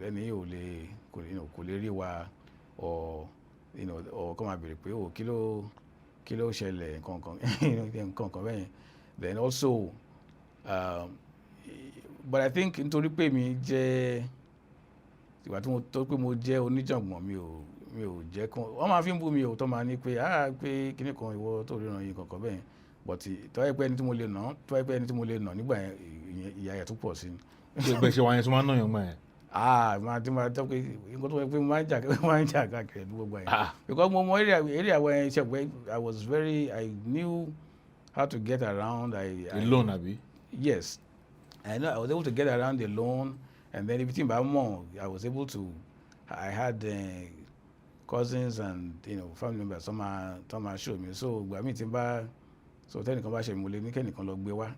ẹni yóò lè kò lè rí wa or kọ́ máa béèrè pé kí ló ṣẹlẹ̀ nǹkan bẹ́yẹn. Then also but I think nítorí pé mi jẹ́ ìgbà tí mo tó pé mo jẹ́ oníjàngbọ̀n mi ò jẹ́ kán wọ́n máa fi ń bú mi ò tó máa ní pé pé kíní kan ìwọ tó ríran yìí kankan bẹ́ẹ̀ but tó wáyé pé ẹni tí mo lè nà nígbà yẹn ìyá yẹn tó pọ̀ sí ni. Bẹ́ẹ̀ ṣe wáyé tó máa ń nàyàn gbà yẹn. Máa tí máa tọ́ pé nǹkan tó wáyé pé mo máa ń jà káàkiri ní gbogbo yẹn because mo mọ area where I knew how to get around. Alone àbí? Yes, I was able to get around alone. And then everything by more, I was able to. I had cousins and family members. Some are show me. So I mean, so tẹ́nìkan bá ṣe mi mo lè ní kẹ́nìkan lọ gbé wá.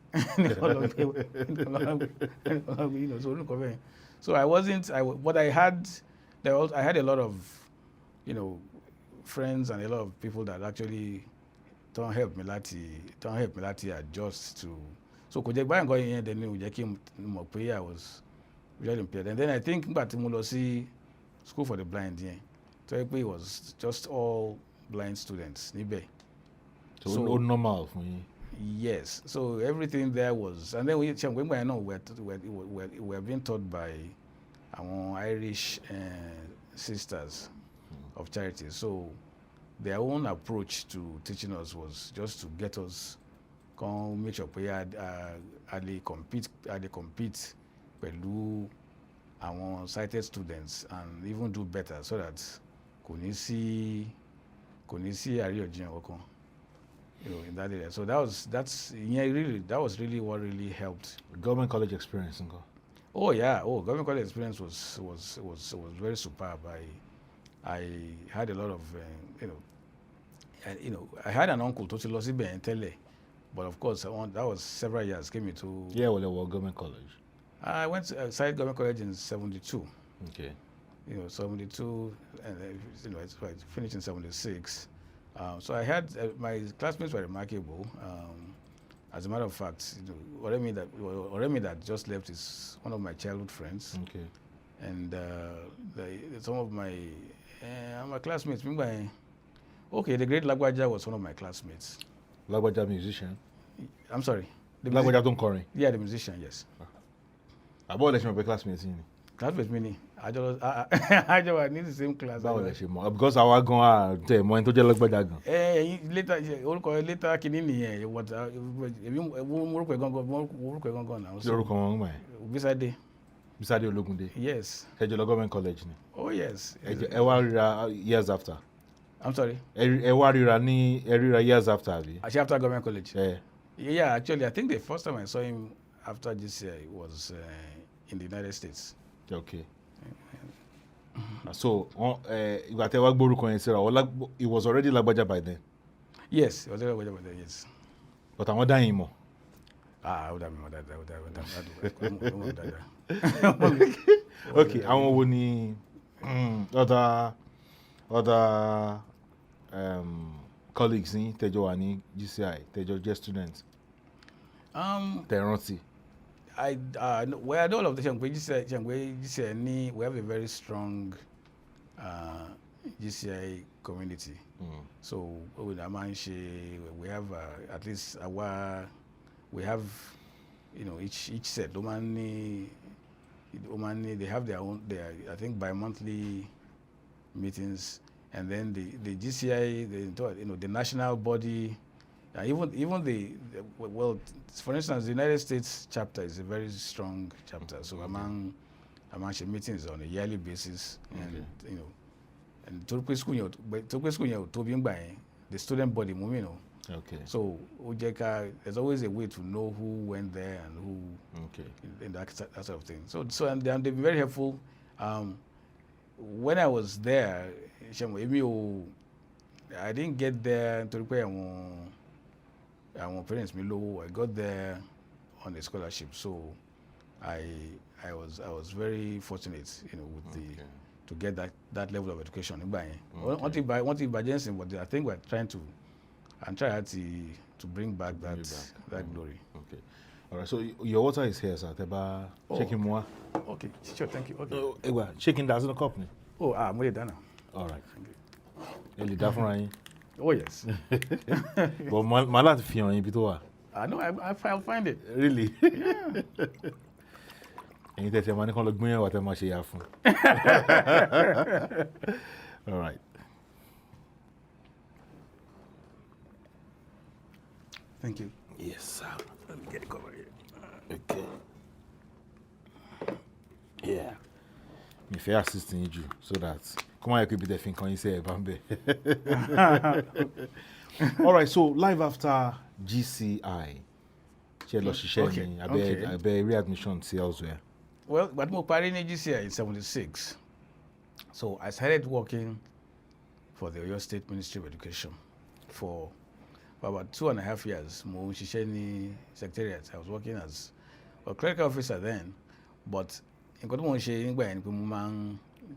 So I wasn't. But I had a lot of, friends and a lot of people that actually don't help me láti adjust to. So kò jẹ́ báyìí nǹkan yẹn dẹ̀ ni ò jẹ́ kí n mọ̀ pé I was really impaired. And then I think nígbà tí mo lọ sí school for the blind yẹn tó yẹ pé it was just all blind students níbẹ̀. So normal fún yín. Yes, so everything there was, and then we were being taught by our Irish sisters of charity. So their own approach to teaching us was just to get us come make sure we had compete pẹ̀lú àwọn sighted students and even do better so that kò ní sí àríyànjiyàn kankan in that area. So that was really what really helped. Government college experience, nko? Oh yeah, government college experience was very superb. I had a lot of I had an uncle tó ti lọ síbẹ̀ tẹ́lẹ̀, but of course that was several years came into. Yeah, well, government college. I went to Side Government College in 72. Okay. 72, and I finished in 76. So I had my classmates were remarkable. As a matter of fact, Oremi that just left is one of my childhood friends. Okay. And some of my classmates. Okay, the great Lagwaja was one of my classmates. Lagwaja musician? I'm sorry. Lagwaja don't curry? Yeah, the musician, yes. Àbọ̀ lẹ ṣe mọ̀ pé classmates yín ni? Classmates mi ni. I just ní the same class. Báwo lẹ ṣe mọ̀? Because àwa gan tẹ̀ mọ́ ẹni tó jẹ́ Lagbaja gan. Later orúkọ later kìíní nìyẹn orúkọ gangan náà. Lórúkọ wọn gbà yẹn? Bísádé Ológundé? Yes. Ẹ jọ lọ government college ni? Oh yes. Ẹ wá ríra years after? I'm sorry? Ẹ wá ríra years after àbí? Actually after government college? Yeah. Yeah, actually I think the first time I saw him after this year was in the United States. Okay. So ìgbà tẹ́ wá gbórúkọ yẹn síra it was already Lagbaja by then? Yes, it was already Lagbaja by then, yes. But àwọn dá yín mọ̀? Ó dá mi mọ̀ dáadáa. Okay, àwọn wo ni other colleagues ní tẹ́jọ wà ní GCI tẹ́jọ jẹ́ students? Tẹ̀rántí. I know all of the GCI we have a very strong GCI community. So we have at least we have each set they have their own I think bi-monthly meetings, and then the GCI the national body. Even for instance, the United States chapter is a very strong chapter. So among meetings on a yearly basis, and and Turkey school the student body, Okay. So there's always a way to know who went there and who, in that sort of thing. So and they've been very helpful. When I was there, I didn't get there my parents me low. I got there on a scholarship, so I was very fortunate, to get that level of education. But I think we're trying to bring back that glory. Okay. All right, so your water is here, sir. Teba, shaking more. Okay, sure, thank you. Okay. Shaking that's in the cup. Oh, I'm ready now. All right. Eli da fún yín. Oh, yes. But my láti fi hàn yín bí tó wà. I know, I'll find it. Really? Yeah. Ẹ̀yin tẹ́ tẹ́ máa ní kán lọ gbìyànjú àtẹ́ máa ṣe yà fún. All right. Thank you. Yes, sir. Let me get it covered here. Okay. Yeah. Me fair assisting you so that come on, I could be the thing can you say Bambe. All right, so live after GCI. Okay. I be readmission see elsewhere. Well, but mo pari ní GCI in 76. So I started working for the Oyo State Ministry of Education for about 2.5 years. Mo ṣiṣẹ́ ní secretariat. I was working as a clerical officer then, but nǹkan tí mo ṣe nígbà yẹn ni pé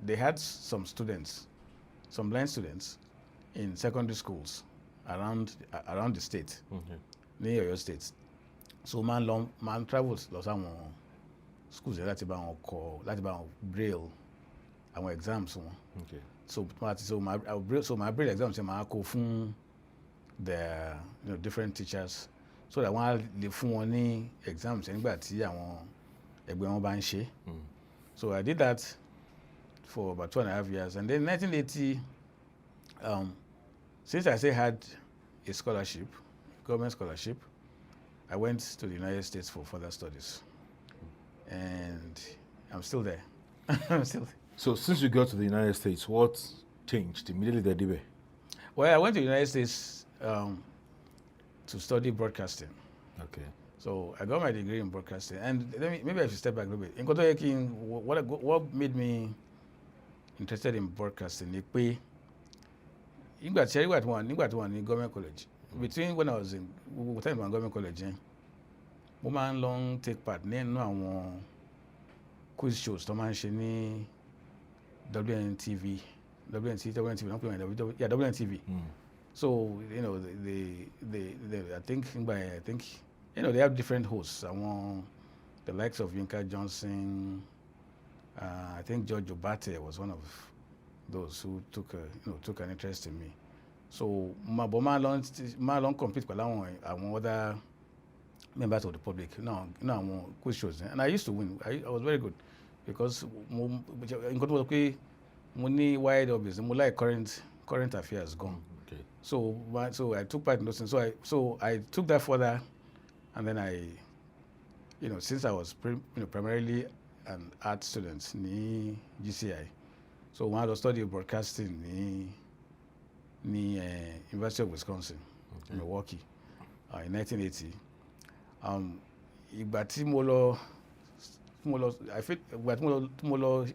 they had some students, some blind students in secondary schools around the state, ní Oyo State. So man travels lọ sáwọn schools yẹn láti bá wọn braille àwọn exams wọn. Okay. So my braille exams yẹn máa kó fún the different teachers so that wọ́n á lè fún wọn ní exams yẹn nígbà tí àwọn ẹgbẹ́ wọn bá ń ṣe. So I did that for about 2.5 years, and then in 1980, since I still had a scholarship, government scholarship, I went to the United States for further studies, and I'm still there. I'm still there. So since you got to the United States, what changed immediately the debate? Well, I went to the United States to study broadcasting. Okay. So I got my degree in broadcasting, and maybe I should step back a little bit. In Koto Yekin, what made me interested in broadcasting ni pé nígbà tí wọ́n ní government college, between when I was in time in government college, mo máa ń lọ take part nínú àwọn quiz shows tó máa ń ṣe ní WNTV, WNTV. So I think they have different hosts. The likes of Yinka Johnson. I think George Obate was one of those who took an interest in me. So my long compete with àwọn other members of the public. Quiz shows, and I used to win. I was very good because mo ní wide obvious. Mo like current affairs gone. Okay. So I took part in those things. So I took that further, and then since I was primarily an art student ní GCI, so I had to study broadcasting ní University of Wisconsin, Milwaukee, in 1980. Ìgbà tí mo lọ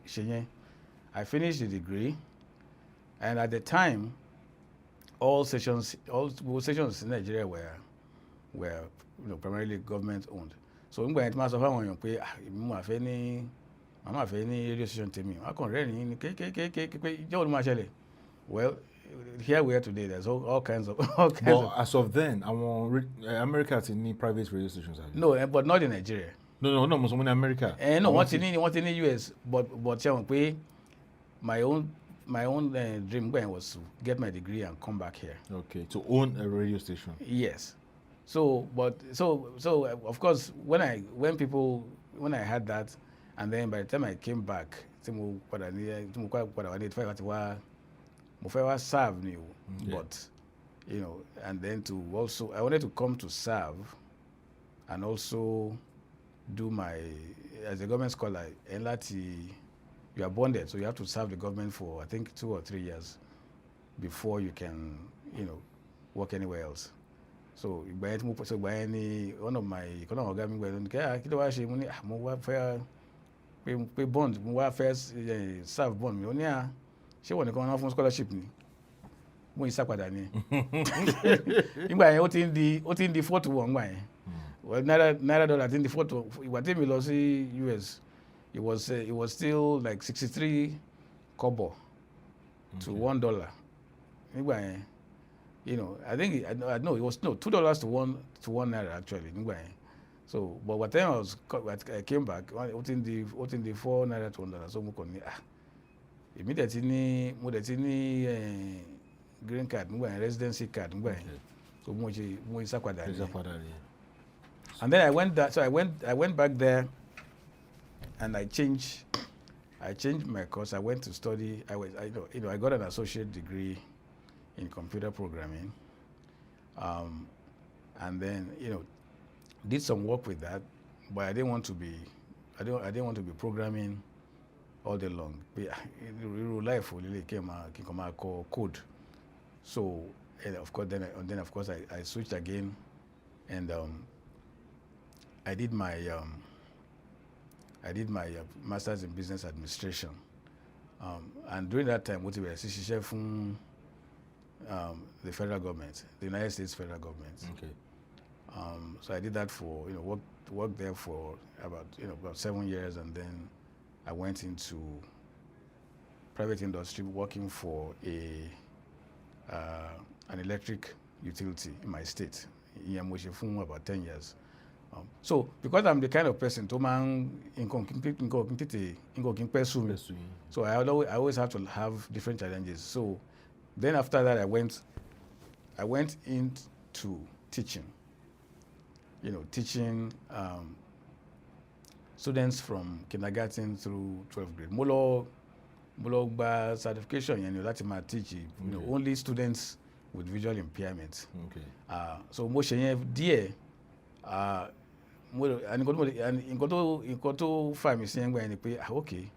ṣe yẹn, I finished the degree, and at the time, all stations in Nigeria were primarily government owned. So nígbà yẹn tí máa sọ fáwọn èèyàn pé màmá fẹ́ ní radio station tèmi, wọ́n á kàn rẹ́rìn-ín ní kékeré ìjọ́ ló máa ṣẹlẹ̀. Well, here we are today. There's all kinds of. But as of then, America ti ní private radio stations. No, but not in Nigeria. No, mo sọ mo ní America. No, wọ́n ti ní US, but ṣe wọ́n pé my own dream was to get my degree and come back here. Okay, to own a radio station. Yes. So of course when I had that, and then by the time I came back, mo fẹ́ wá serve ni o, but and then I wanted to come to serve and also do as a government scholar, you are bonded, so you have to serve the government for I think 2 or 3 years before you can work anywhere else. So ìgbà yẹn ni one of my ọ̀gá mi gbẹ̀rù ní kí ló wá ṣe, mo ní mo wá fẹ́ pé bond, mo wá fẹ́ serve bond mi, ó ní ṣé wọ́n nìkan wọ́n fún scholarship ni, mo yí sápadà ni. Nígbà yẹn ó ti ń di 4-1 nígbà yẹn. Well, náírà dollar ti ń di 4-1. Ìgbà tí mi lọ sí US, it was still like 63 kobo to $1. Nígbà yẹn, I think it was $2 to one naira actually nígbà yẹn. So, but what time I came back, what in the $4 to $1, so mo kàn ní èmi dẹ̀ ti ní mo dẹ̀ ti ní green card nígbà yẹn, residency card nígbà yẹn, so mo ṣe sápadà ni. And then I went back there, and I changed my course. I went to study. I got an associate degree in computer programming, and then did some work with that, but I didn't want to be programming all day long. Life really came code. So and of course I switched again, and I did my master's in business administration, and during that time what we were ṣiṣẹ́ fún the federal government, the United States federal government. Okay. So I did that for worked there for about 7 years, and then I went into private industry working for an electric utility in my state. In Amusa for about 10 years. So because I'm the kind of person to so I always have to have different challenges. So then after that I went into teaching. Teaching students from kindergarten through 12th grade. Mo lọ gba certification láti máa teach only students with visual impairment. Okay. So mo ṣe yẹn díẹ̀. Nǹkan tó fà mí sí ẹgbẹ́ ẹni pé okay,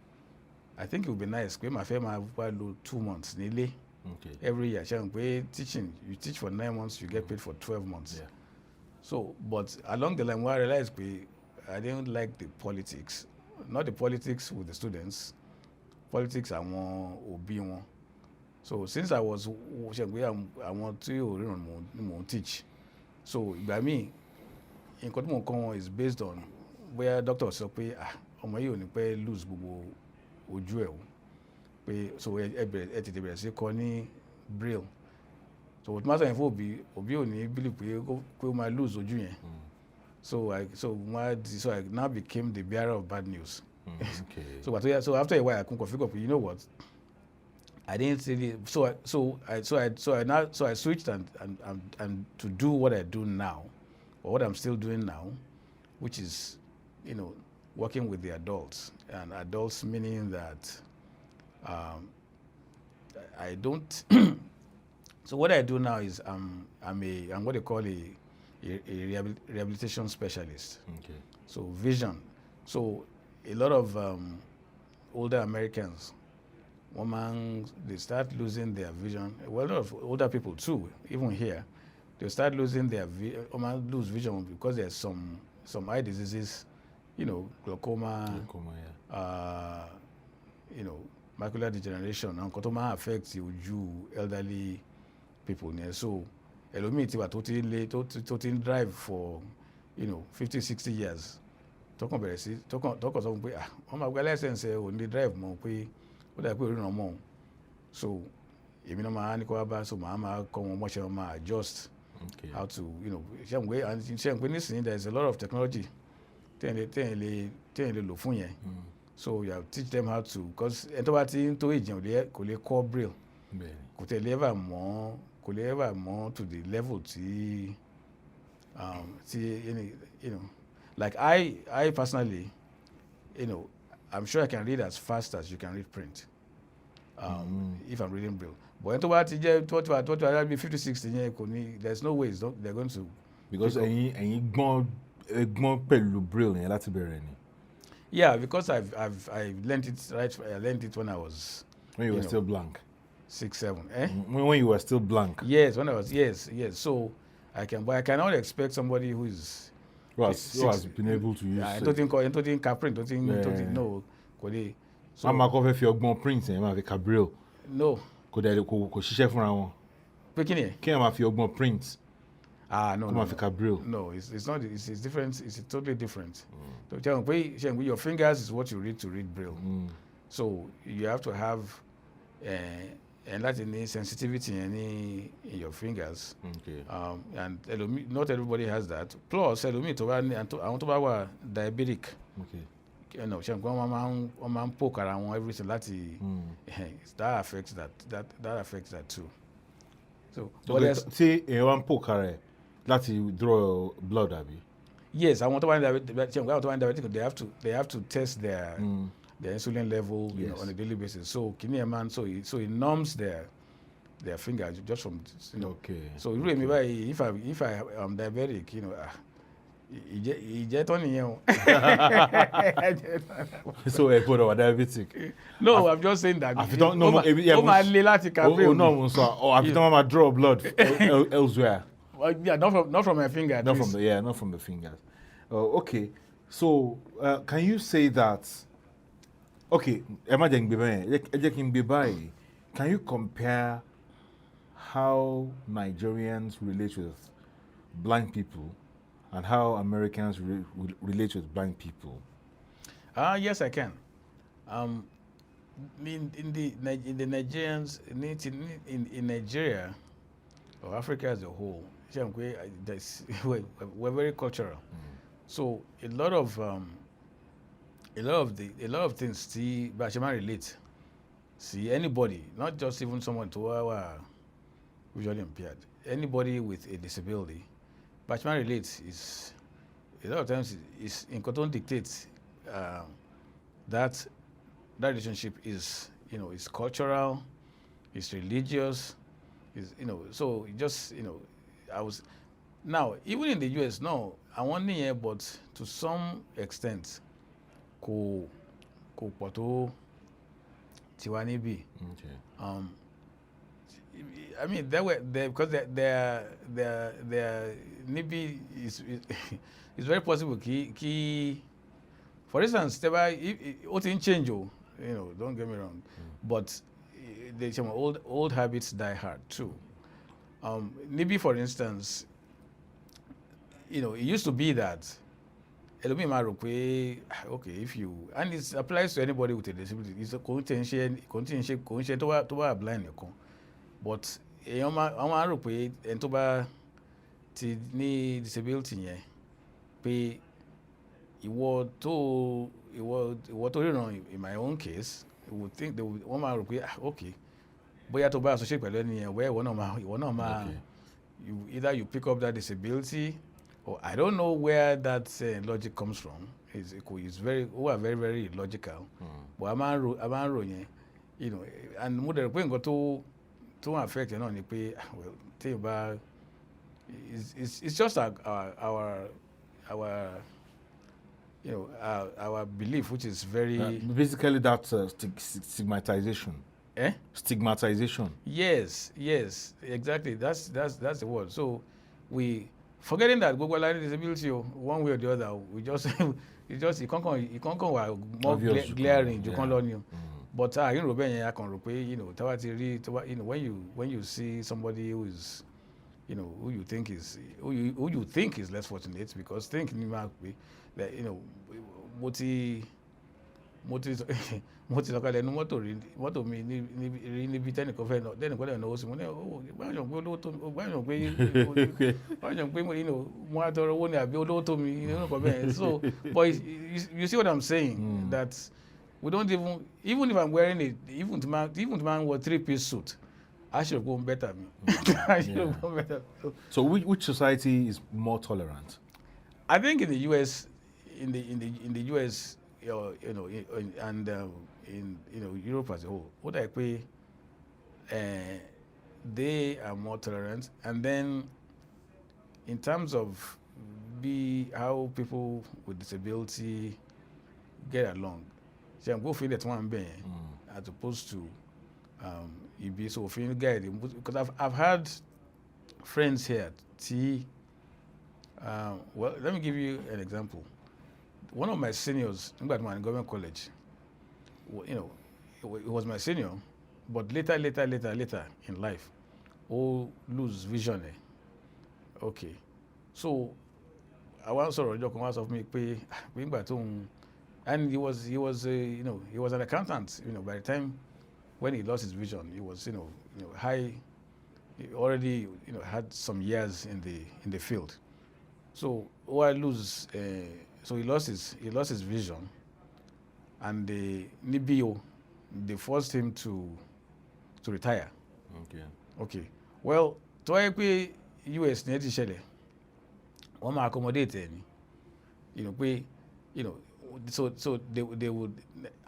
I think it would be nice pé màá fẹ́ máa wá lò 2 months nílé. Okay. Every year. Ṣe pé you teach for 9 months, you get paid for 12 months. Yeah. So, but along the line, I realized I didn't like the politics. Not the politics with the students. Politics àwọn òbí wọn. So since I was àwọn tí òríran mo teach. So ìgbà míì nǹkan tí mo kọ́ wọn is based on where doctor sọ pé ọmọ yìí ò ní pẹ́ lose gbogbo ojú ẹ̀ o pé so ẹ tètè bẹ̀rẹ̀ sí kọ́ ní braille. So what matter yẹn fún òbí ò ní believe pé ó máa lose ojú yẹn. So I now became the bearer of bad news. Okay. So after a while I couldn't figure out, you know what? I didn't really. So I switched and to do what I do now, or what I'm still doing now, which is, working with the adults, and adults meaning that I don't. So what I do now is I'm what they call a rehabilitation specialist. Okay. So vision. So a lot of older Americans, they start losing their vision. Well, a lot of older people too, even here, they start losing their lose vision because there's some eye diseases, glaucoma, macular degeneration, and nǹkan affects ojú elderly people. So ẹlòmíì ti wà tó ti ń drive for 50-60 years. Tọkàn bẹ̀rẹ̀ sí tọkàn sọ pé wọ́n máa gba license ò ní drive mọ́ pé ó dà pé oríran mọ́. So èmi náà máa ní kó wá bá, so máa kọ́ wọn mọ́ṣẹ́ wọn máa adjust. Okay. How to ṣe ń pé nísìnyí there is a lot of technology téèyàn lè lò fún yẹn. So you have to teach them how to, because ẹni tó bá ti ń tó ìjìnlẹ̀ kò lè kọ́ braille, kò tẹ̀lé ever mọ́ to the level tí like I personally, I'm sure I can read as fast as you can read print, if I'm reading braille. But ẹni tó bá ti jẹ́ tó ti wà bí 50-60 yẹn kò ní, there's no way they're going to. Because ẹ̀yin gbọ́n pẹ̀lú braille yẹn láti bẹ̀rẹ̀ ni. Yeah, because I learned it I learned it when I was. When you were still blank. 6-7. When you were still blank. Yes, when I was yes. So I cannot expect somebody who has been able to use. Don't think print. Don't think no. So I'm not going to print and have a braille. No. Kò ṣiṣẹ́ fúnra wọn. Pé kí ni? Kí ẹ máa fi ọgbọ́n print. No. Kó máa fi ka braille. No, it's not. It's different. It's totally different. So your fingers is what you read to read braille. So you have to have and that's in sensitivity in your fingers. Okay. And not everybody has that. Plus, ẹlòmíì tó bá ní àwọn tó bá wà diabetic. Okay. Ṣe nǹkan wọ́n máa ń poke ara wọn everything láti that affects that too. So say èèyàn poke ara ẹ̀ láti draw blood àbí. Yes, àwọn tó bá ní diabetic they have to test their insulin level on a daily basis. So kidney man, so it numbs their fingers just from Okay. So really, if I am diabetic, ìjẹ́ tán nìyẹn o. So ẹ gbọ́dọ̀ wà diabetic. No, I'm just saying that. Ó máa le láti kàwé o. No, so àfitán máa draw blood elsewhere. Well, yeah, not from my finger. Not from the fingers. Okay. So can you say that? Okay, can you compare how Nigerians relate with blind people and how Americans relate with blind people? Yes, I can. In the Nigerians, in Nigeria or Africa as a whole, we're very cultural. So a lot of things see Bashama relate. See anybody, not just even someone to our visually impaired, anybody with a disability, Bashama relates is a lot of times is in Cotton dictates that relationship is is cultural, is religious, is so just I was now even in the US no I want here but to some extent ko poto tiwani bi. Okay. I mean because their nibi is it's very possible ki for instance it change don't get me wrong but some old habits die hard too. Nibi for instance it used to be that okay, if you and it applies to anybody with a disability. It's a contention to a blind but and to ti ní disability yẹn pé ìwọ tó ríran in my own case would think they would wọ́n máa rò pé okay bóyá tó bá associate pẹ̀lú ẹni yẹn ìwọ náà máa either you pick up that disability or I don't know where that logic comes from. It's very very very illogical. But a máa ń rò yẹn and mo dẹ̀ rò pé nǹkan tó affect náà ni pé well téèyàn bá it's just our our belief, which is very basically that's stigmatization. Stigmatization. Yes, exactly. That's the word. So we forgetting that Google line disability one way or the other. We just it can't come more glaring. You can't learn you. But I can when you see somebody who is who you think is less fortunate, because think that mo ti sọ̀kalẹ̀ nu mọ́tò mi níbi tẹ́nìkan fẹ́ náà tẹ́nìkan lẹ́nu owó sí mo ní báyọ̀ pé olówó tó mi báyọ̀ pé mo á tọrọ owó ní àbí olówó tó mi nǹkan bẹ́ẹ̀. So but you see what I'm saying, that we don't even if I'm wearing even to man wear 3-piece suit, I should go better me. So which society is more tolerant? I think in the US, in the US, and in Europe as a whole, what I pay, they are more tolerant. And then, in terms of how people with disability get along, so I'm go feel that one being as opposed to you be so feeling guide, because I've had friends here. Well, let me give you an example. One of my seniors in government college, it was my senior, but later in life, lose vision. Okay, so I once saw a joke of me pay, and he was an accountant. By the time when he lost his vision, he was, high. He already, had some years in the field. So so he lost his vision, and the NIBIO, they forced him to retire. Okay. Okay. Well, tó wáyé pé US ní ẹ ti ṣẹlẹ̀, wọ́n máa accommodate ẹ̀ ni, pé, so they would.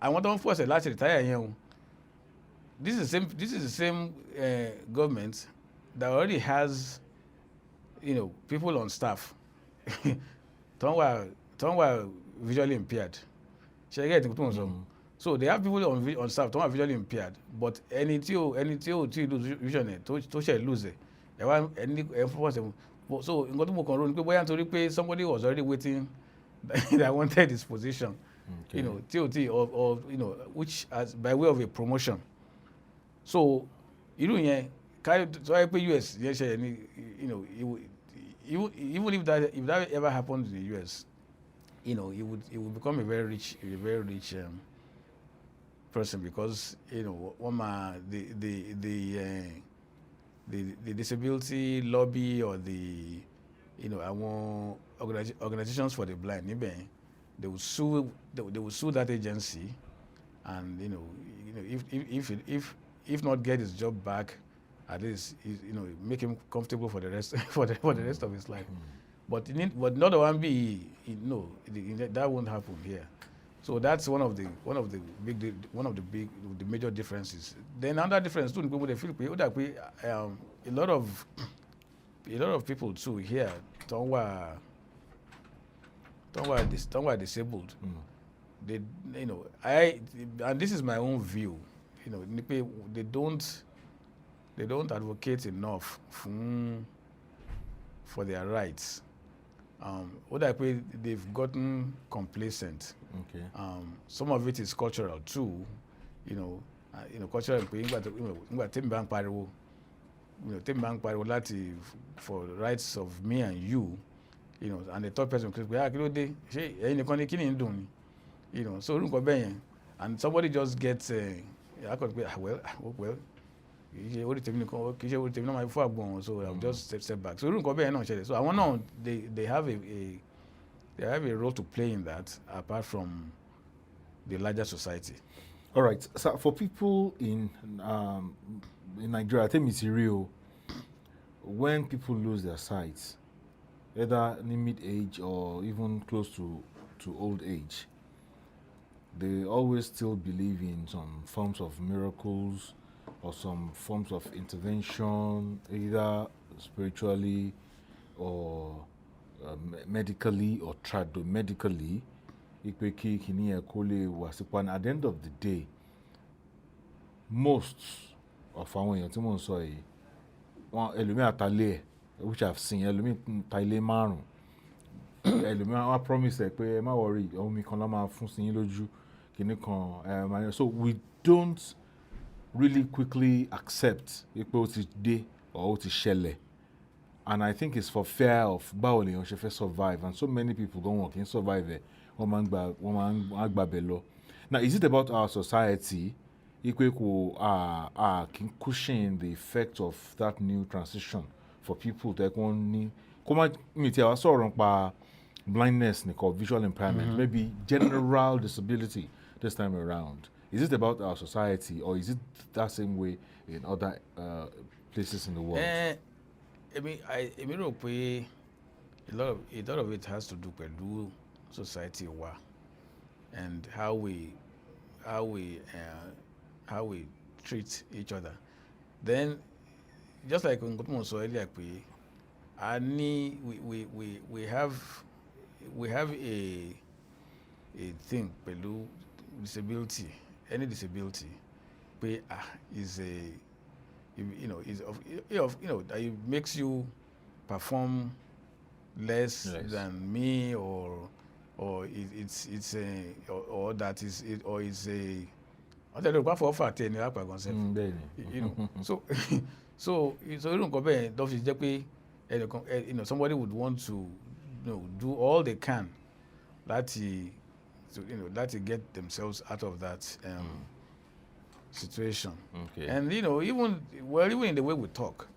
Àwọn tó ń force ẹ̀ láti retire yẹn o. This is the same government that already has, people on staff tó wà visually impaired. Ṣé ẹ get nǹkan tó ń sọ? So they have people on staff tó wà visually impaired, but ẹni tí ò lose vision ẹ̀ tó ṣe lose ẹ̀ wá ẹni force ẹ̀. So nǹkan tó mo kàn rò ni pé bóyá nítorí pé somebody was already waiting that wanted his position, Okay. TOT or which as by way of a promotion. So irú yẹn káyọ̀ tó wáyé pé US yẹn ṣe ni, even if that ever happened in the US, he would become a very rich person, because the disability lobby or the àwọn organizations for the blind níbẹ̀, they will sue that agency, and if not get his job back, at least make him comfortable for the rest for the rest of his life. But not the one be that won't happen here. So that's one of the major differences. Then another difference too, people they feel a lot of people too here don't were disabled. They and this is my own view. They don't advocate enough for their rights. They've gotten complacent. Okay. Some of it is cultural too. Cultural. For rights of me and you, and the third person could be so and somebody just gets well. So I'll just step back. So I want they have a role to play in that, apart from the larger society. All right. So for people in Nigeria, I think it's real. When people lose their sight, either in mid-age or even close to old age, they always still believe in some forms of miracles or some forms of intervention, either spiritually or medically or tradomedically. At the end of the day, most of our which I've seen, I promise worry, so we don't really quickly accept or and I think it's for fear of survive, and so many people don't want to survive it. Now, is it about our society cushion the effect of that new transition for people that blindness or visual impairment, maybe general disability this time around? Is it about our society, or is it that same way in other places in the world? I mean, a lot of it has to do with society and how we treat each other. Then, just like Ngotumo said earlier, we have a thing pẹ̀lú disability. Any disability is that it makes you perform less than me, or it's a or that is it, or it's a somebody would want to do all they can to get themselves out of that situation. Okay. And even in the way we talk,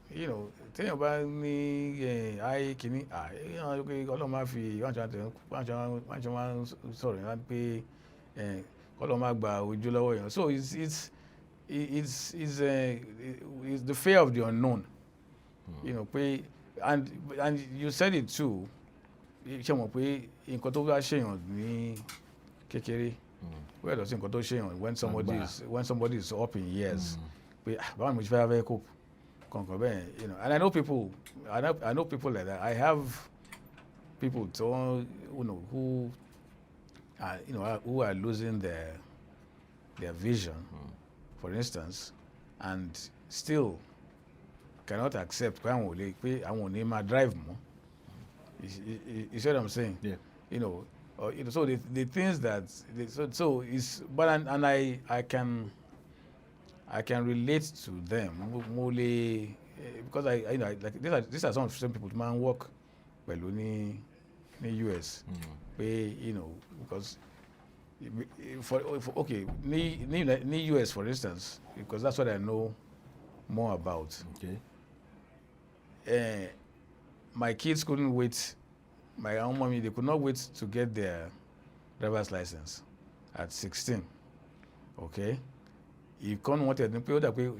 tell about me, I can, Ọlọ́run máa fi wọ́n ṣe máa ń sọ̀rọ̀ yẹn pé Ọlọ́run máa gba ojú lọ́wọ́ yẹn. So it's the fear of the unknown. Pé and you said it too. Ṣé mọ̀ pé nǹkan tó bá ṣèyàn ní kékeré where does nǹkan tó ṣèyàn when somebody is up in years pé báwo ni mo ṣe fẹ́ cope kankan bẹ́ẹ̀ and I know people like that. I have people who are losing their vision, for instance, and still cannot accept pé àwọn ò ní máa drive mọ́. You see what I'm saying? Yeah. So the things that so it's but and I can relate to them more because I like these are some people man work pẹ̀lú ní US pé because for okay ní US for instance, because that's what I know more about. Okay. My kids couldn't wait. My own mommy, they could not wait to get their driver's license at 16. Okay? Ìkan wanted ní pé ó dà pé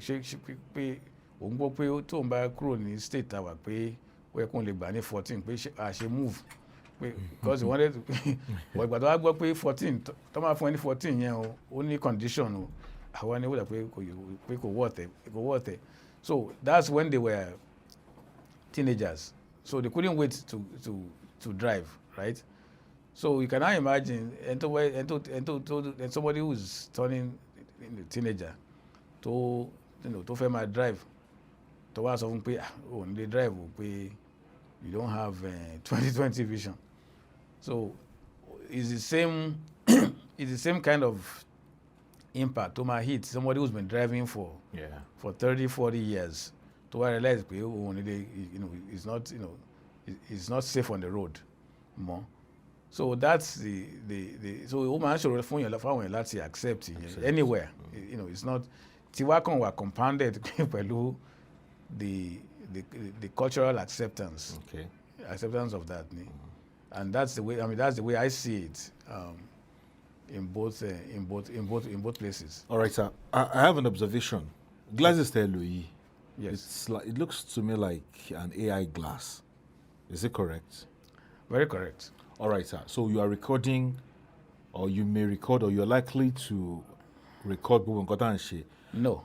pé òun gbọ́ pé tóun bá kúrò ní state tàwa pé ó yẹ kóun lè gbà ní 14 pé ṣe move pé because he wanted to but ìgbà tó wá gbọ́ pé 14 tó máa fún ẹ ní 14 yẹn ó ní condition o àwọn ni ó dà pé kò worth it. So that's when they were teenagers. So they couldn't wait to drive, right? So you can now imagine and somebody who's turning a teenager to fẹ́ máa drive to wá sọ fún pé ní lè drive o pé you don't have 20/20 vision. So it's the same kind of impact to my hit somebody who's been driving for 30-40 years to realize pé it's not safe on the road more. So that's the so ó máa ń ṣòro fún yẹn láti accept anywhere. It's not tiwa kan wà compounded pẹ̀lú the cultural acceptance. Okay. Acceptance of that. And that's the way I see it in both places. All right, sir. I have an observation. Glasses tell you. Yes. It looks to me like an AI glass. Is it correct? Very correct. All right, sir. So you are recording, or you may record, or you're likely to record. No.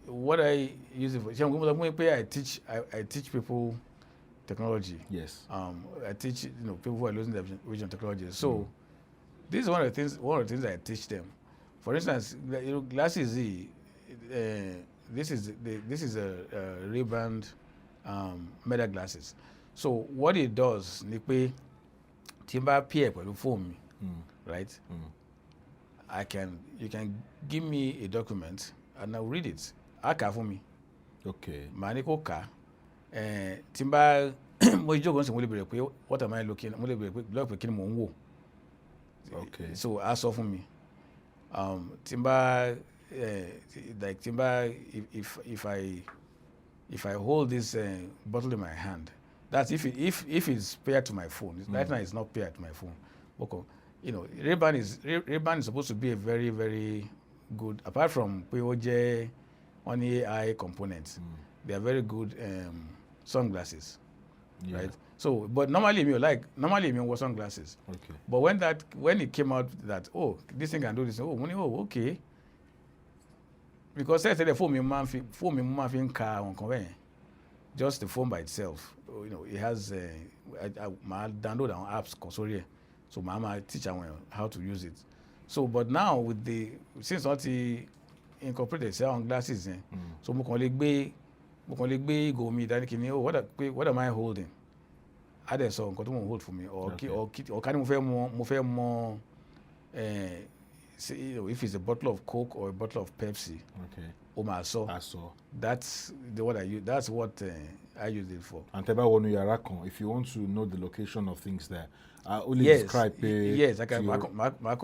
What I use it for, I teach people technology. Yes. I teach people who are losing their vision technology. So this is one of the things I teach them. For instance, glasses. This is a Ray-Ban Meta glasses. So what it does ni pé tí n bá pair pẹ̀lú phone mi, right? You can give me a document and I'll read it. Á kà fún mi. Okay. Màá ní kó kà. Tí n bá mo jókòó sí mo lè béèrè pé what am I looking? Mo lè béèrè pé blog pé kí ni mò ń wò. Okay. So á sọ fún mi. Tí n bá like tí n bá if I hold this bottle in my hand, that's if it's paired to my phone. Right now it's not paired to my phone. Okay. Ray-Ban is supposed to be a very, very good, apart from pé ó jẹ́ on AI components. They are very good sunglasses. Yeah. Right? So, but normally me wear sunglasses. Okay. But when it came out that this thing can do this, okay. Because the phone mi máa fi ń ka àwọn nǹkan bẹ́ẹ̀. Just the phone by itself, it has màá download àwọn apps kan sórí ẹ̀, so màá teach àwọn how to use it. So but now since wọ́n ti incorporate sí àwọn glasses yẹn, so mo kàn lè gbé ìgò mi dání kí ni what am I holding? Á dẹ̀ sọ nǹkan tó mò ń hold fún mi or ká ní mo fẹ́ mọ if it's a bottle of Coke or a bottle of Pepsi. Okay. Ó máa sọ. I saw. That's what I use. That's what I use it for. And teba wonu yara kan, if you want to know the location of things there, only Yes, describe yes. I to can. your-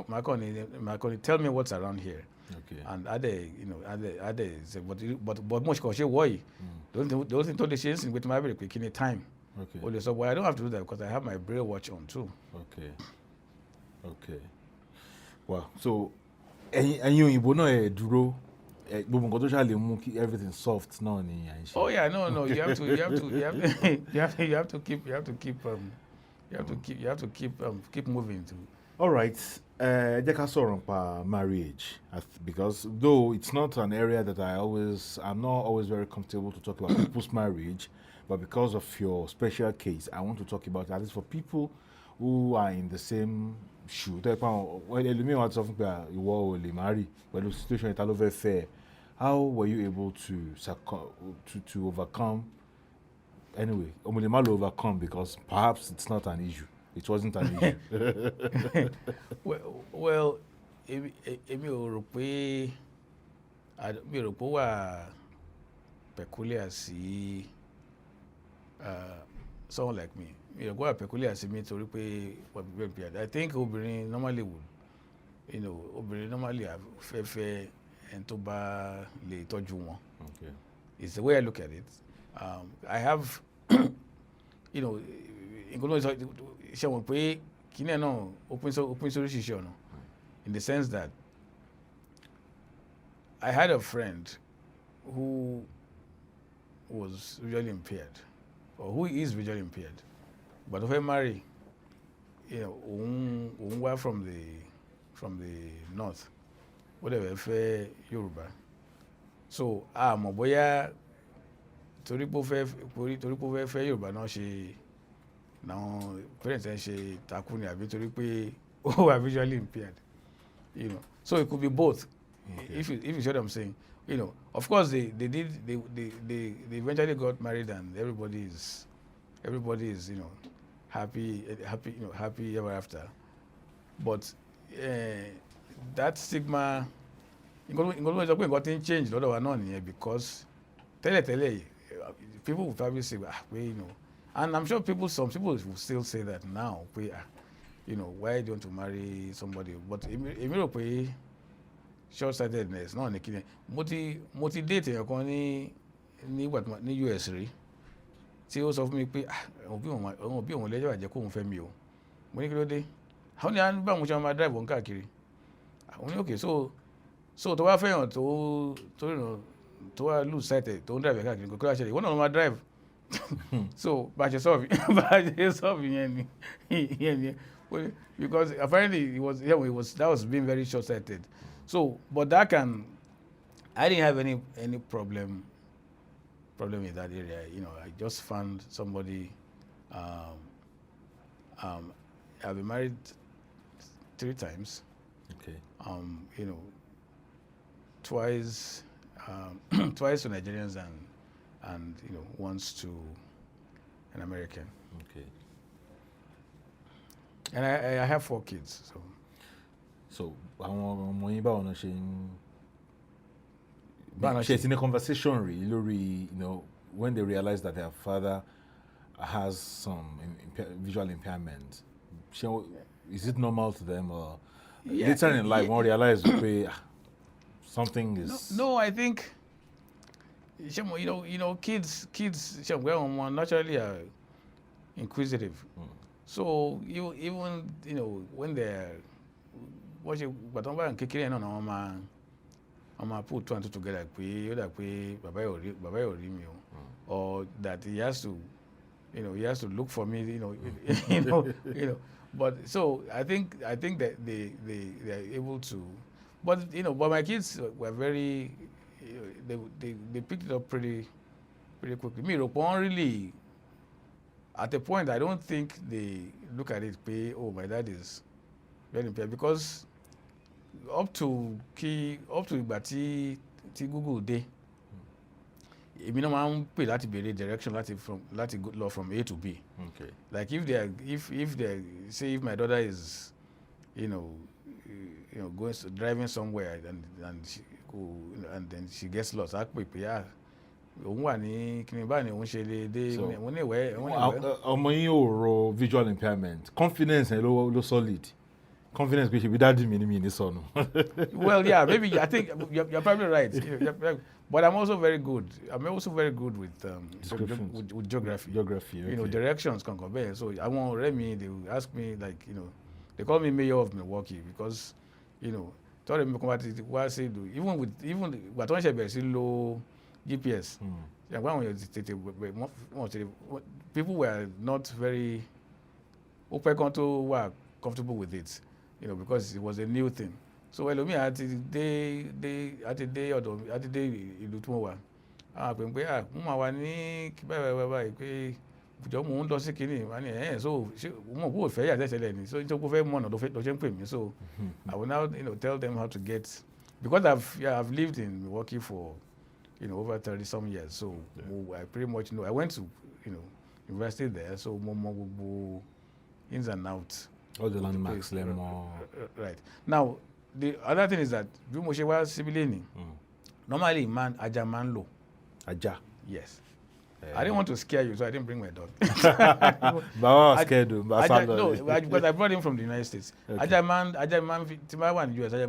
Marconi, tell me what's around here. Okay. And other say, but much cause why? Don't think to the chance with my very quick in time. Okay. Only so well, I don't have to do that because I have my braille watch on too. Okay. Okay. Wow. So, ẹ̀yin òyìnbó náà ẹ dúró gbogbo nǹkan tó ṣáà lè mú kí everything soft náà ni à ń ṣe. Oh yeah, no. You have to keep moving too. All right. Ẹ jẹ́ ká sọ̀rọ̀ nípa marriage because though it's not an area that I'm not always very comfortable to talk about people's marriage, but because of your special case, I want to talk about at least for people who are in the same shoe. Ẹlòmíràn wá sọ fún pé ìwọ ò lè marry pẹ̀lú situation ìta ló fẹ́ fẹ́. How were you able to overcome? Anyway, Omulemalu overcome because perhaps it's not an issue. It wasn't an issue. Well, èmi ò rò pé ó wà peculiar sí someone like me. Mi ò rò pé ó wà peculiar sí mi torí pé I think obìnrin normally would, obìnrin normally fẹ́ ẹni tó bá lè tọ́jú wọn. Okay. It's the way I look at it. I have, ṣe wọ́n pé kíní ẹ̀ náà open sórí ṣiṣẹ́ ọ̀nà in the sense that I had a friend who was visually impaired or who is visually impaired but ó fẹ́ marry, òun wá from the north ó dẹ̀ fẹ́ Yorùbá so àmọ́ bóyá torí pé ó fẹ́ Yorùbá náà ṣe náà parents ẹ̀ ṣe takú ni àbí torí pé ó wà visually impaired, so it could be both. Okay. If you see what I'm saying, of course they eventually got married and everybody is happy ever after, but that stigma nǹkan tó pé nǹkan change lọ́dọ̀ wa náà nìyẹn because tẹ́lẹ̀tẹ́lẹ̀ people will probably say and I'm sure some people will still say that now pé why don't you marry somebody, but èmi rò pé short-sightedness náà ní kíni mo ti date èèyàn kan ní US rí tí ó sọ fún mi pé òun òbí òun lẹ́jọ́ àjẹ́ kóun fẹ́ mi o mo ní kí ló dé àwọn ní àwọn báwọn ṣe máa drive òun káàkiri àwọn ní okay so tó bá fẹ́yàn tó wá lose sighted tó ń drive káàkiri kò kí wá ṣẹlẹ̀ ìwọ náà ló máa drive so bá a ṣe solve yẹn ni because apparently that was being very short-sighted. So, but I didn't have any problem in that area. I just found somebody. I've been married 3 times. Okay. Twice to Nigerians and once to an American. Okay. And I have 4 kids. So àwọn ọmọ yín báwọn náà ṣe in a conversation really lórí when they realize that their father has some visual impairment, is it normal to them or later in life wọ́n realize pé something is. No, I think kids naturally are inquisitive. So even when they're but wọ́n bá ń kékeré náà wọ́n máa put 2 and 2 together pé ó dà pé bàbá yóò rí mi o or that he has to look for me, but so I think that they are able to, but my kids were very they picked it up pretty quickly. Me rò pé wọ́n really at a point I don't think they look at it pé my dad is very impaired because up to ìgbà tí Google dé èmi náà máa ń pè láti béèrè direction láti lọ from A to B. Okay. Like if they say if my daughter is driving somewhere and then she gets lost, I pè pé òun wà ní kíni báyìí òun ṣe lè dé So, òun ní ìwẹ́ ọmọ yín ò ro visual impairment, confidence ẹ ló solid, confidence pé ṣe bí dáàdì mi ni mi ní sọnù. Well, yeah, maybe I think you're probably right. But I'm also very good. I'm also very good with Descriptions. with geography. Geography, okay. You know, directions can compare. So I won't read me. They will ask me like, you know, they call me mayor of Milwaukee because, you know, told them even what one shall be low GPS. Yeah, people were not very open to were comfortable with it, you know, because it was a new thing. So ẹlòmíì àti dé ìlú tí mo wà àwọn àpè pé mo máa wà ní báyìí pé ìjọ mò ń lọ sí kínní wà ní so mo kò fẹ́ yà tẹ́tẹ́lẹ̀ ni so nítorí kò fẹ́ mọ̀nà ló ṣe ń pè mí so I will now, you know, tell them how to get, because I've lived in Milwaukee for, you know, over 30 some years, so I pretty much know. I went to, you know, university there, so mo mọ gbogbo ins and outs. All the landmarks, right. Now, the other thing is that bí mo ṣe wá síbí lẹ́nìí, normally ajá máa ń lò. Ajá. Yes. I didn't want to scare you, so I didn't bring my dog. Baba was scared. No, because I brought him from the United States. Okay. Ajá man, tí máa wà ní US, ajá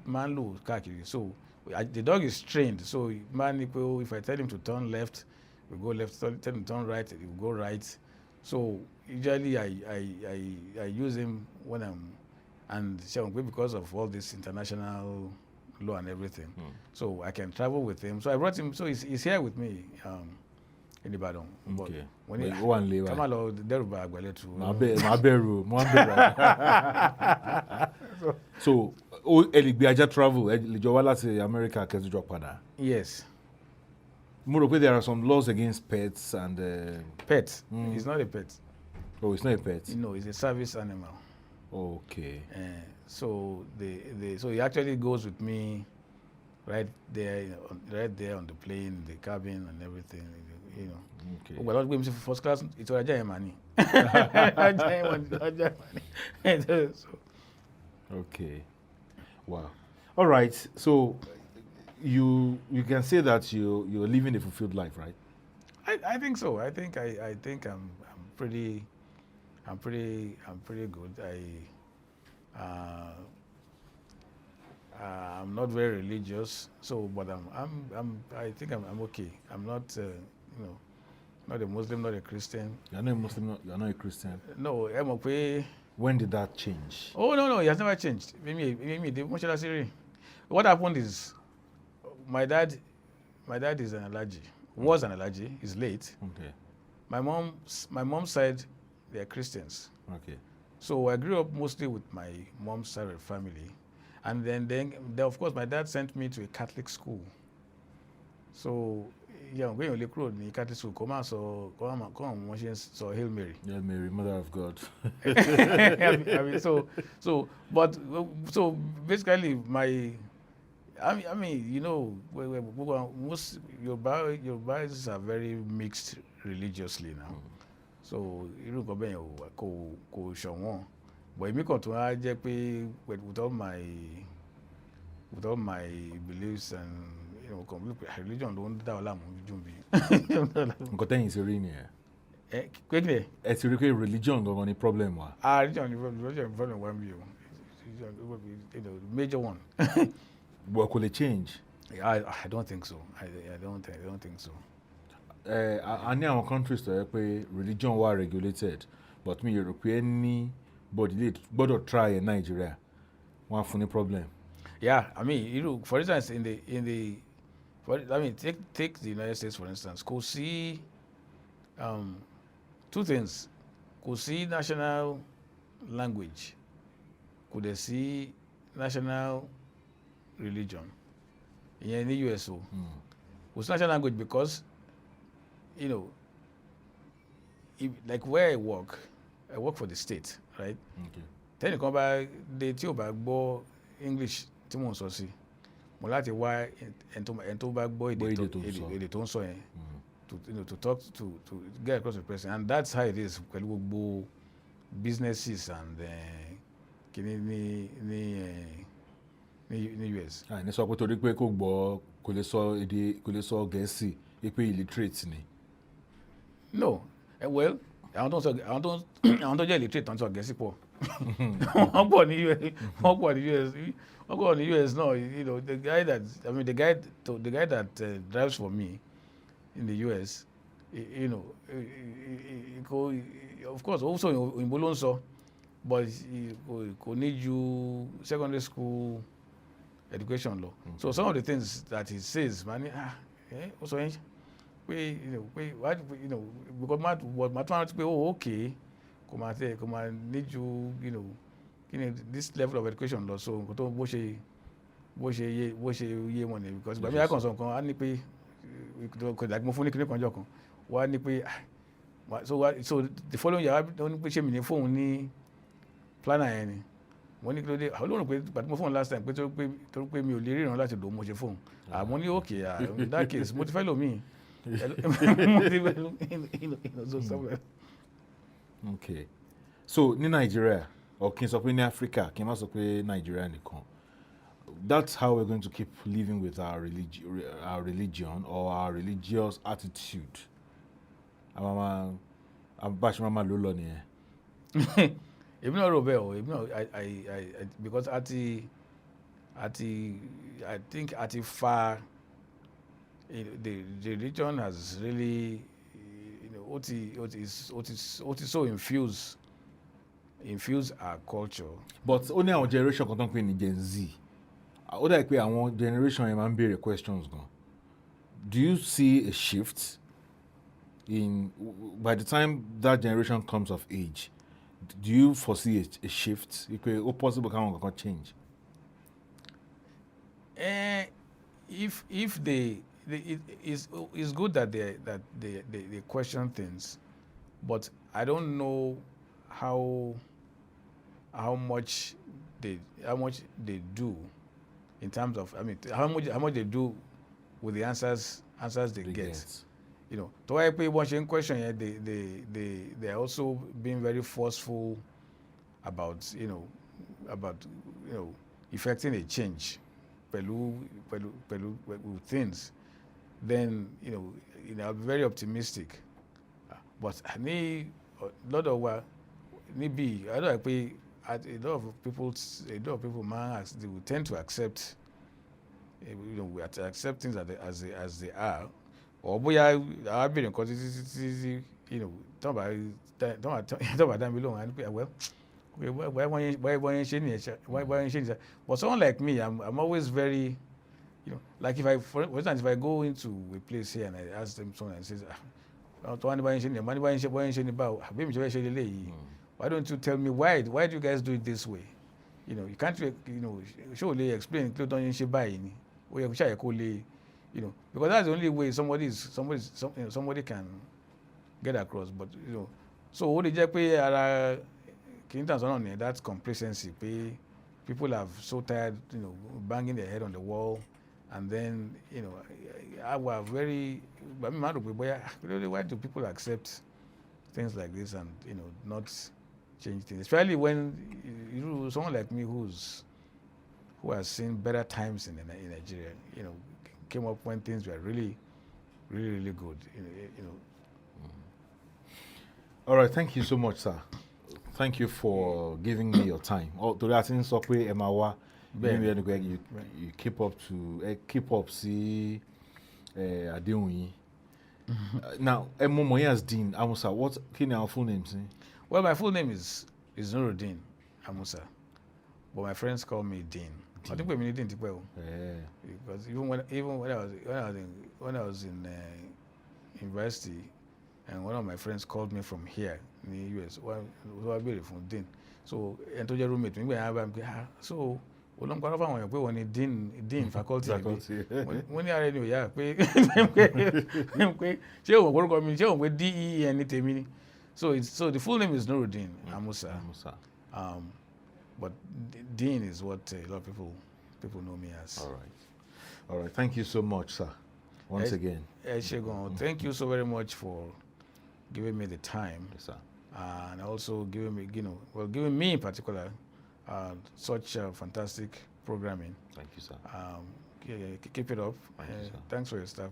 máa ń lò káàkiri. So the dog is trained. So if I tell him to turn left, we go left. Tell him to turn right, he will go right. So usually I use him when and because of all this international law and everything. So I can travel with him. So I brought him. So he's here with me in Ibadan. Okay. When he come along, Deruba Agbaletu. So Eligbiaja travel, Elijowala to America, Kezujo Pada. Yes. Murope, there are some laws against pets and pet. It's not a pet. Oh, it's not a pet. No, it's a service animal. Okay. So so he actually goes with me right there on the plane, the cabin and everything, you know. Okay. Well, not going to first class, it's all Ajay money. Okay. Wow. All right. So you can say that you're living a fulfilled life, right? I think so. I think I'm pretty good. I'm not very religious, so but I think I'm okay. I'm not you know, not a Muslim, not a Christian. You're not a Muslim. You're not a Christian. No, I'm okay. When did that change? Oh no, it has never changed. What happened is my dad is an allergy. Was an allergy. He's late. Okay. My mom's side, they are Christians. Okay. So I grew up mostly with my mom's side of the family, and then of course my dad sent me to a Catholic school. So yeah, I'm going to the Catholic school. Come on, so Hail Mary. Hail Mary, Mother of God. I mean, so basically I mean, you know, most Yorubas are very mixed religiously now. So irú nǹkan bẹ́ẹ̀ kò ṣọ̀wọ́n, but èmi kàn tún á jẹ́ pé with all my beliefs and, you know, religion ló ń dá ọ láàmú jù bí. Nǹkan tẹ́yìn sí rí nìyẹn. Kékeré. Ẹ ti rí pé religion gangan ni problem wa. Religion ni problem wa bí o, major one. But kò lè change. I don't think so. I don't think so. A ní àwọn countries tó yẹ pé religion wà regulated, but mi rò pé anybody lè gbọ́dọ̀ try in Nigeria wọ́n á fún ní problem. Yeah, I mean, for instance, take the United States for instance. Kò sí two things. Kò sí national language. Kò dẹ̀ sí national religion. In the US, kò sí national language because, you know, like where I work for the state, right? Okay. Tẹ́nìkan bá dé tí ò bá gbọ́ English tí mò ń sọ sí, mo láti wá ẹni tó bá gbọ́ èdè tó ń sọ yẹn to talk to get across the person, and that's how it is pẹ̀lú gbogbo businesses and kìíní ní US. Ní sọ pé torí pé kò lè sọ Gẹ̀ẹ́sì, Ipe illiterate ni. No, well, àwọn tó àwọn tó jẹ́ illiterate tán sọ Gẹ̀ẹ́sì pọ̀. Wọ́n pọ̀ ní US, wọ́n pọ̀ ní US náà. You know, the guy that drives for me in the US, you know, of course, also òyìnbó ló ń sọ, but kò ní ju secondary school education lọ. So some of the things that he says, man, ó sọ yẹn pé, you know, because my tún rántí pé okay, kò máa ní ju, you know, this level of education lọ. So nǹkan tó bó ṣe yé wọn ni, because ìgbà mi á kàn sọ nǹkan á ní pé kò dàgbé mo fún ní kíní kan jọ kan wọ́n á ní pé so the following year wọ́n ní pé ṣé mi ní fóun ní planner yẹn ni wọ́n ní kí ló dé àwọn olóòrùn pé gbàtí mo fóun last time pé torí pé mi ò lè ríran láti lò ó mo ṣe fóun àmọ́ ní okay in that case mo ti fẹ́ lò mí. Okay, so ní Nigeria or kí n sọ pé ní Africa kí n má sọ pé Nigeria nìkan, that's how we're going to keep living with our religion or our religious attitude. Bá ṣe máa lò lọ nìyẹn. Èmi náà rò bẹ́ẹ̀ o, èmi náà because I think àti fa the religion has really, you know, ó ti so infuse our culture. But ó ní àwọn generation kan tó ń pè ní Gen Z. Ó dà pé àwọn generation yẹn máa ń béèrè questions gan. Do you see a shift by the time that generation comes of age? Do you foresee a shift? Ó possible káwọn kankan change? If it's good that they question things, but I don't know how much they do in terms of, I mean, how much they do with the answers they get. You know, to why people watching question here, they are also being very forceful about effecting a change with things. Then I'll be very optimistic. But I need a lot of I don't pay a lot of people man they will tend to accept we have to accept things as they are. Or bóyá àwọn abìnrin kan títí talk about that below and well, why ṣe nìyẹn. But someone like me, I'm always very, like for instance, if I go into a place here and I ask them someone and says, why don't you tell me why do you guys do it this way? You can't surely explain because that's the only way somebody can get across. But so what did you pay that's complacency. People are so tired, banging their head on the wall, and then I was very. Why do people accept things like this and not change things? Especially when someone like me who has seen better times in Nigeria, came up when things were really, really, really good. All right, thank you so much, sir. Thank you for giving me your time. Torí a ti ń sọ pé ẹ máa wá you keep up sí àdéhùn yín. Now, ẹ mọ̀ mọ̀ yín as Deen Amusa. Kí ni our full names? Well, my full name is Nuruddin Amusa, but my friends call me Deen. I think we need Deen tipẹ́ o. Because even when I was in university, and one of my friends called me from here in the US, wọ́n béèrè fún Deen. So ẹni tó jẹ́ roommate mi gbẹ̀yìn àbá mi pé so olóńgbò fáwọn èèyàn pé wọ́n ní Deen faculty wọ́n ní ara ẹni ò yá pé ṣé òun orúkọ mi ṣé òun pé DEEN ní tèmi ni. So the full name is Nuruddin Amusa. But Deen is what a lot of people know me as. All right. Thank you so much, sir. Once again. Shegon, thank you so very much for giving me the time. Yes, sir. And also giving me in particular such fantastic programming. Thank you, sir. Keep it up. Thank you, sir. Thanks for your stuff.